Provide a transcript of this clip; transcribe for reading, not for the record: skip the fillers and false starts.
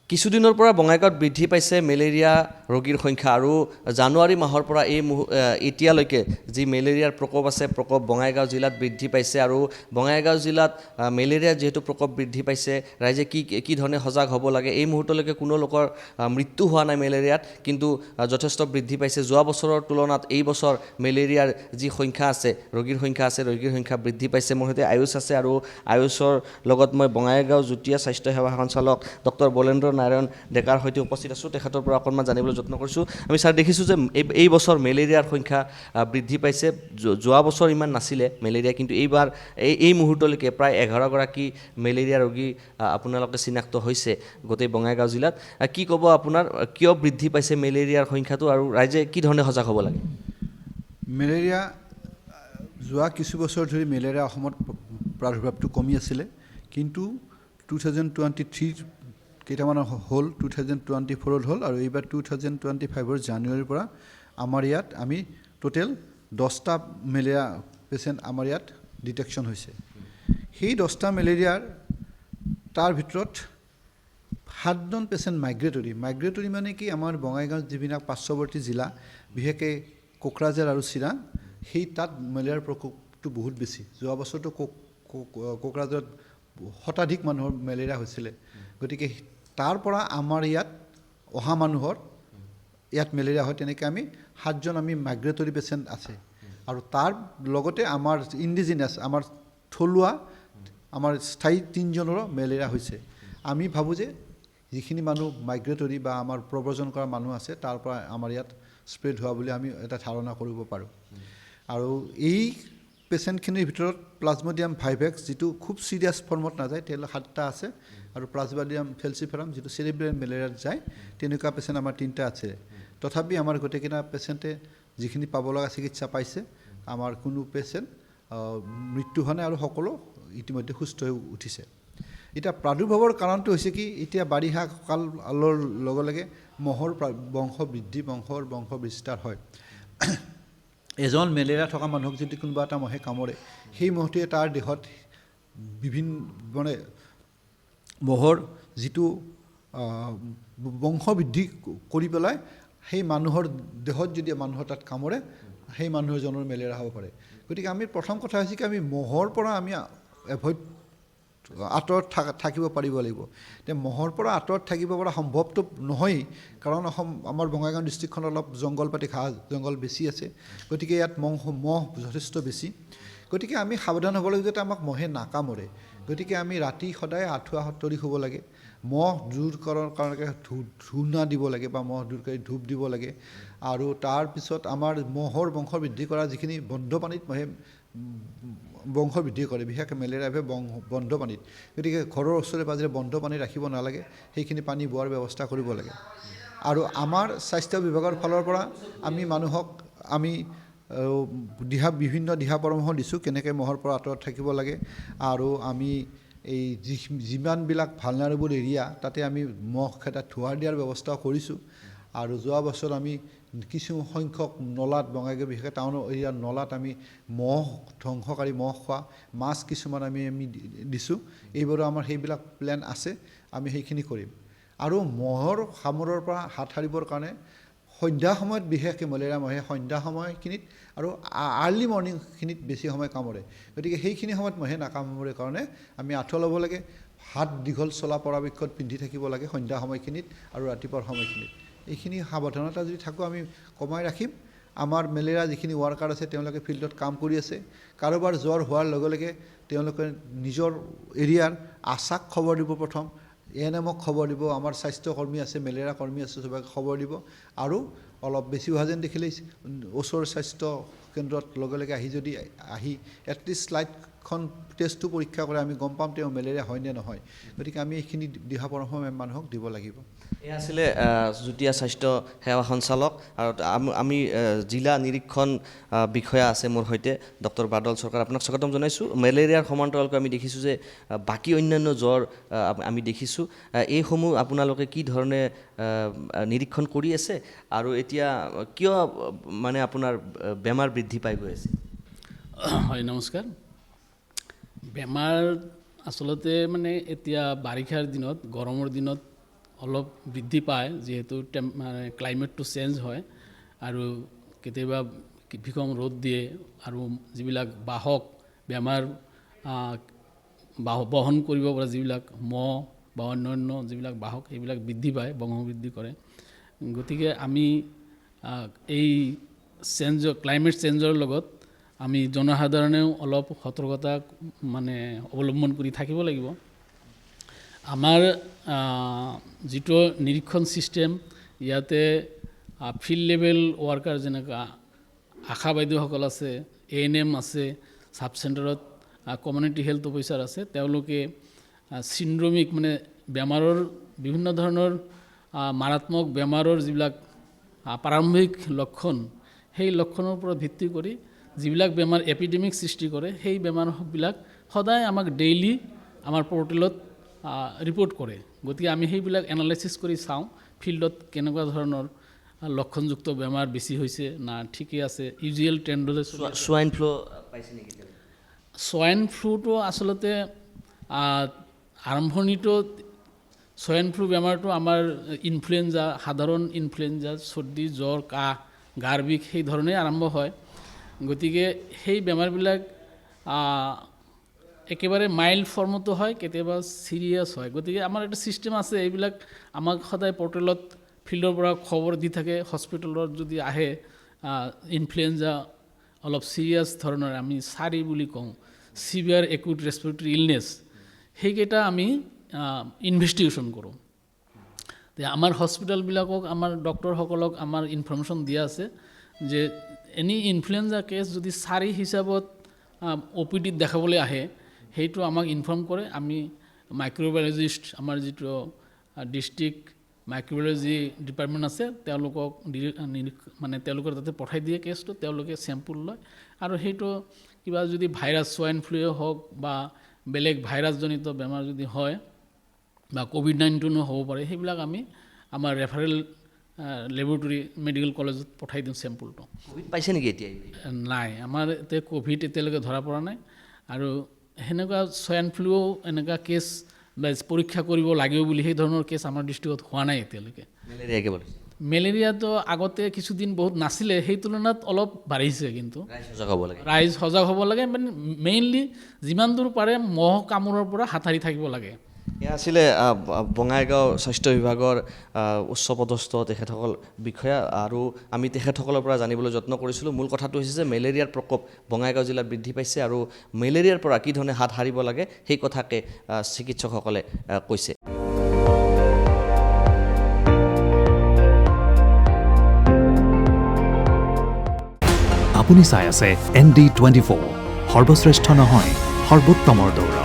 কিছুদিনৰ পৰা বঙাইগাঁৱত বৃদ্ধি পাইছে মেলেৰিয়া ৰোগীৰ সংখ্যা আৰু জানুৱাৰী মাহৰ পৰা এতিয়ালৈকে যি মেলেৰিয়াৰ প্ৰকোপ আছে প্ৰকোপ বঙাইগাঁও জিলাত বৃদ্ধি পাইছে আৰু বঙাইগাঁও জিলাত মেলেৰিয়াৰ যিহেতু প্ৰকোপ বৃদ্ধি পাইছে ৰাইজে কি ধৰণে সজাগ হ'ব লাগে এই মুহূৰ্তলৈকে কোনো লোকৰ মৃত্যু হোৱা নাই মেলেৰিয়াত কিন্তু যথেষ্ট বৃদ্ধি পাইছে যোৱা বছৰৰ তুলনাত এই বছৰ মেলেৰিয়াৰ যি সংখ্যা আছে ৰোগীৰ সংখ্যা বৃদ্ধি পাইছে মোৰ সৈতে আয়ুষ আছে আৰু আয়ুষৰ লগত মই বঙাইগাঁও যুটীয়া স্বাস্থ্য সেৱা সঞ্চালক ডক্টৰ বলেন্দ্ৰ নাৰায়ণ ডেকাৰ সৈতে উপস্থিত আছোঁ তেখেতৰ পৰা অকণমান জানিবলৈ যত্ন কৰিছোঁ আমি ছাৰ দেখিছোঁ যে এই বছৰ মেলেৰিয়াৰ সংখ্যা বৃদ্ধি পাইছে যোৱা বছৰ ইমান নাছিলে মেলেৰিয়া কিন্তু এইবাৰ এই মুহূৰ্তলৈকে প্ৰায় 11গৰাকী মেলেৰিয়া ৰোগী আপোনালোকে চিনাক্ত হৈছে গোটেই বঙাইগাঁও জিলাত কি ক'ব আপোনাৰ কিয় বৃদ্ধি পাইছে মেলেৰিয়াৰ সংখ্যাটো আৰু ৰাইজে কি ধৰণে সজাগ হ'ব লাগে মেলেৰিয়া যোৱা কিছু বছৰ ধৰি মেলেৰিয়া অসমত প্ৰাদুৰ্ভাৱটো কমি আছিলে কিন্তু 2023 কেইটামানৰ হ'ল 2024 হ'ল আৰু এইবাৰ 2025 জানুৱাৰীৰ পৰা আমাৰ ইয়াত আমি টোটেল 10টা মেলেৰিয়া পেচেণ্ট আমাৰ ইয়াত ডিটেকশ্যন হৈছে সেই 10টা মেলেৰিয়াৰ তাৰ ভিতৰত 7জন পেচেণ্ট মাইগ্ৰেটৰী মানে কি আমাৰ বঙাইগাঁও যিবিলাক পাৰ্শ্বৱৰ্তী জিলা বিশেষকৈ কোকৰাঝাৰ আৰু চিৰাং সেই তাত মেলেৰিয়াৰ প্ৰকোপটো বহুত বেছি যোৱা বছৰটো কোকৰাঝাৰত শতাধিক মানুহৰ মেলেৰিয়া হৈছিলে গতিকে তাৰ পৰা আমাৰ ইয়াত অহা মানুহৰ ইয়াত মেলেৰিয়া হয় তেনেকৈ আমি 7জন আমি মাইগ্ৰেটৰী পেচেণ্ট আছে আৰু তাৰ লগতে আমাৰ ইণ্ডিজিনাছ আমাৰ থলুৱা আমাৰ স্থায়ী 3জনৰো মেলেৰিয়া হৈছে আমি ভাবোঁ যে যিখিনি মানুহ মাইগ্ৰেটৰী বা আমাৰ প্ৰব্ৰজন কৰা মানুহ আছে তাৰ পৰা আমাৰ ইয়াত স্প্ৰেড হোৱা বুলি আমি এটা ধাৰণা কৰিব পাৰোঁ আৰু এই পেচেণ্টখিনিৰ ভিতৰত প্লাজমডিয়াম ভাইভেক্স যিটো খুব চিৰিয়াছ ফৰ্মত নাযায় তেওঁলোক 7টা আছে আৰু প্লাজমডিয়াম ফেলচিফেৰাম যিটো চেৰিব্ৰেল মেলেৰিয়াত যায় তেনেকুৱা পেচেণ্ট আমাৰ 3টা আছে তথাপি আমাৰ গোটেইকেইটা পেচেণ্টে যিখিনি পাব লগা চিকিৎসা পাইছে আমাৰ কোনো পেচেণ্ট মৃত্যু হোৱা নাই আৰু সকলো ইতিমধ্যে সুস্থ হৈ উঠিছে এতিয়া প্ৰাদুৰ্ভাৱৰ কাৰণটো হৈছে কি এতিয়া বাৰিষা কালৰ লগে লগে মহৰ বংশ বিস্তাৰ হয় এজন মেলেৰিয়া থকা মানুহক যদি কোনোবা এটা মহে কামোৰে সেই মহটোৱে তাৰ দেহত বিভিন্ন মানে মহৰ যিটো বংশ বৃদ্ধি কৰি পেলাই সেই মানুহৰ দেহত যদি মানুহৰ তাত কামোৰে সেই মানুহজনৰ মেলেৰিয়া হ'ব পাৰে গতিকে আমি প্ৰথম কথা হৈছে কি আমি মহৰ পৰা আমি এভইড আঁতৰত থাকিব পাৰিব লাগিব এতিয়া মহৰ পৰা আঁতৰত থাকিব পৰা সম্ভৱটো নহয়েই কাৰণ আমাৰ বঙাইগাঁও ডিষ্ট্ৰিক্টখন অলপ জংঘলপাতি ঘাঁহ জংঘল বেছি আছে গতিকে ইয়াত মহ যথেষ্ট বেছি গতিকে আমি সাৱধান হ'ব লাগিব যাতে আমাক মহে নাকামোৰে গতিকে আমি ৰাতি সদায় আঁঠুৱা তৰি শুব লাগে মহ দূৰ কৰাৰ কাৰণে ধূনা দিব লাগে বা মহ দূৰ কৰি ধূপ দিব লাগে আৰু তাৰপিছত আমাৰ মহৰ বংশ বৃদ্ধি কৰা যিখিনি বন্ধ পানীত মহে বংশ বৃদ্ধি কৰে বিশেষকৈ মেলেৰিয়া বন্ধ পানীত গতিকে ঘৰৰ ওচৰে পাঁজৰে বন্ধ পানী ৰাখিব নালাগে সেইখিনি পানী বোৱাৰ ব্যৱস্থা কৰিব লাগে আৰু আমাৰ স্বাস্থ্য বিভাগৰ ফালৰ পৰা আমি মানুহক আমি বিভিন্ন দিহা পৰামৰ্শ দিছোঁ কেনেকৈ মহৰ পৰা আঁতৰত থাকিব লাগে আৰু আমি এই যিমানবিলাক ভালনাৰেবল এৰিয়া তাতে আমি মহ খেদা ধোঁৱা দিয়াৰ ব্যৱস্থাও কৰিছোঁ আৰু যোৱা বছৰ আমি কিছু সংখ্যক নলাত বঙাইগাঁও বিশেষকৈ টাউন এৰিয়াৰ নলাত আমি মহ ধ্বংসকাৰী মহ খোৱা মাছ কিছুমান আমি দিছোঁ এইবোৰো আমাৰ সেইবিলাক প্লেন আছে আমি সেইখিনি কৰিম আৰু মহৰ কামোৰৰ পৰা হাত সাৰিবৰ কাৰণে সন্ধ্যা সময়ত বিশেষকৈ মেলেৰিয়া মহে সন্ধ্যা সময়খিনিত আৰু আৰ্লি মৰ্ণিংখিনিত বেছি সময় কামোৰে গতিকে সেইখিনি সময়ত মহে নাকামোৰে কাৰণে আমি আঁঠুৱা ল'ব লাগে হাত দীঘল চলা পৰাপক্ষত পিন্ধি থাকিব লাগে সন্ধ্যা সময়খিনিত আৰু ৰাতিপুৱাৰ সময়খিনিত এইখিনি সাৱধানতা যদি থাকোঁ আমি কমাই ৰাখিম আমাৰ মেলেৰিয়া যিখিনি ৱাৰ্কাৰ আছে তেওঁলোকে ফিল্ডত কাম কৰি আছে কাৰোবাৰ জ্বৰ হোৱাৰ লগে লগে তেওঁলোকে নিজৰ এৰিয়াৰ আশাক খবৰ দিব প্ৰথম ANMক খবৰ দিব আমাৰ স্বাস্থ্যকৰ্মী আছে মেলেৰিয়া কৰ্মী আছে সবকে খবৰ দিব আৰু অলপ বেছি হোৱা যেন দেখিলে ওচৰৰ স্বাস্থ্য কেন্দ্ৰত লগে লগে আহি এটলিষ্ট শ্লাইডখন টেষ্টটো পৰীক্ষা কৰে আমি গম পাম তেওঁ মেলেৰিয়া হয় নে নহয় গতিকে আমি এইখিনি দিহা পৰামৰ্শ মানুহক দিব লাগিব এয়া আছিলে যুটীয়া স্বাস্থ্য সেৱা সঞ্চালক আৰু আমি জিলা নিৰীক্ষণ বিষয়া আছে মোৰ সৈতে ডক্টৰ বাদল চৰকাৰ আপোনাক স্বাগতম জনাইছোঁ মেলেৰিয়াৰ সমান্তৰালকৈ আমি দেখিছোঁ যে বাকী অন্যান্য জ্বৰ আমি দেখিছোঁ এইসমূহ আপোনালোকে কি ধৰণে নিৰীক্ষণ কৰি আছে আৰু এতিয়া কিয় মানে আপোনাৰ বেমাৰ বৃদ্ধি পাই গৈ আছে হয় নমস্কাৰ বেমাৰ আচলতে মানে এতিয়া বাৰিষাৰ দিনত গৰমৰ দিনত অলপ বৃদ্ধি পায় যিহেতু ক্লাইমেটটো চেঞ্জ হয় আৰু কেতিয়াবা ভীষণ ৰ'দ দিয়ে আৰু যিবিলাক বাহক বেমাৰ বহন কৰিব পৰা যিবিলাক মহ বা অন্যান্য যিবিলাক বাহক সেইবিলাক বৃদ্ধি পায়, বংশবৃদ্ধি কৰে। গতিকে আমি এই ক্লাইমেট চেঞ্জৰ লগত আমি জনসাধাৰণেও অলপ সতৰ্কতা মানে অৱলম্বন কৰি থাকিব লাগিব। আমাৰ যিটো নিৰীক্ষণ ছিষ্টেম ইয়াতে ফিল্ড লেভেল ৱাৰ্কাৰ যেনেকুৱা আশা বাইদেউসকল আছে, ANM আছে, ছাব চেণ্টাৰত কমিউনিটি হেল্থ অফিচাৰ আছে, তেওঁলোকে চিণ্ড্ৰমিক মানে বেমাৰৰ বিভিন্ন ধৰণৰ মাৰাত্মক বেমাৰৰ যিবিলাক প্ৰাৰম্ভিক লক্ষণ সেই লক্ষণৰ ওপৰত ভিত্তি কৰি যিবিলাক বেমাৰ এপিডেমিক সৃষ্টি কৰে সেই বেমাৰবিলাক সদায় আমাক ডেইলি আমাৰ পৰ্টেলত ৰিপৰ্ট কৰে। গতিকে আমি সেইবিলাক এনালাইচিছ কৰি চাওঁ ফিল্ডত কেনেকুৱা ধৰণৰ লক্ষণযুক্ত বেমাৰ বেছি হৈছে না ঠিকেই আছে, ইউজুৱেল ট্ৰেণ্ডলৈ সোৱাইন ফ্লু পাইছে নেকি? সোৱাইন ফ্লুটো আচলতে আৰম্ভণিটো সোৱাইন ফ্লু বেমাৰটো আমাৰ ইনফ্লুৱেঞ্জা, সাধাৰণ ইনফ্লুৱেঞ্জা, চৰ্দি, জ্বৰ, কাহ, গাৰ বিষ সেই ধৰণেই আৰম্ভ হয়। গতিকে সেই বেমাৰবিলাক একেবাৰে মাইল্ড ফৰ্মতো হয়, কেতিয়াবা চিৰিয়াছ হয়। গতিকে আমাৰ এটা ছিষ্টেম আছে, এইবিলাক আমাক সদায় পৰ্টেলত ফিল্ডৰ পৰা খবৰ দি থাকে। হস্পিটেলত যদি আহে ইনফ্লুৱেঞ্জা অলপ চিৰিয়াছ ধৰণৰ, আমি চাৰি বুলি কওঁ, চিভিয়াৰ একিউট ৰেছপিৰেটৰী ইলনেছ, সেইকেইটা আমি ইনভেষ্টিগেশ্যন কৰোঁ। আমাৰ হস্পিটেলবিলাকক আমাৰ ডক্টৰসকলক আমাৰ ইনফৰমেশ্যন দিয়া আছে যে এনি ইনফ্লুৱেঞ্জা কেছ যদি চাৰি হিচাপত OPDত দেখাবলৈ আহে সেইটো আমাক ইনফৰ্ম কৰে। আমি মাইক্ৰ'বায়'লজিষ্ট, আমাৰ যিটো ডিষ্ট্ৰিক্ট মাইক্ৰ'বায়'লজি ডিপাৰ্টমেণ্ট আছে, তেওঁলোকক মানে তেওঁলোকৰ তাতে পঠাই দিয়ে কেছটো, তেওঁলোকে চেম্পুল লয় আৰু সেইটো কিবা যদি ভাইৰাছ, সোৱাইন ফ্লুৱে হওক বা বেলেগ ভাইৰাছজনিত বেমাৰ যদি হয় বা COVID-19 হ'ব পাৰে, সেইবিলাক আমি আমাৰ ৰেফাৰেল লেবৰেটৰী মেডিকেল কলেজত পঠাই দিওঁ চেম্পুলটো। ক'ভিড পাইছে নেকি এতিয়া? নাই, আমাৰ এতিয়া ক'ভিড এতিয়ালৈকে ধৰা পৰা নাই আৰু সেনেকুৱা সোৱাইন ফ্লুও এনেকুৱা কেছ বা পৰীক্ষা কৰিব লাগিব বুলি সেই ধৰণৰ কেছ আমাৰ ডিষ্ট্ৰিক্টত হোৱা নাই এতিয়ালৈকে। মেলেৰিয়া কেৱল? মেলেৰিয়াটো আগতে কিছুদিন বহুত নাছিলে, সেই তুলনাত অলপ বাঢ়িছে। কিন্তু ৰাইজ সজাগ হ'ব লাগে, মানে মেইনলি যিমান দূৰ পাৰে মহ কামোৰৰ পৰা হাত সাৰি থাকিব লাগে। এয়া আছিলে বঙাইগাঁও স্বাস্থ্য বিভাগৰ উচ্চপদস্থ তেখেতসকল বিষয়া, আৰু আমি তেখেতসকলৰ পৰা জানিবলৈ যত্ন কৰিছিলোঁ। মূল কথাটো হৈছে যে মেলেৰিয়াৰ প্ৰকোপ বঙাইগাঁও জিলাত বৃদ্ধি পাইছে আৰু মেলেৰিয়াৰ পৰা কি ধৰণে হাত সাৰিব লাগে সেই কথাকে চিকিৎসকসকলে কৈছে। আপুনি চাই আছে ND24, সৰ্বশ্ৰেষ্ঠ নহয় সৰ্বোত্তমৰ দৌৰ।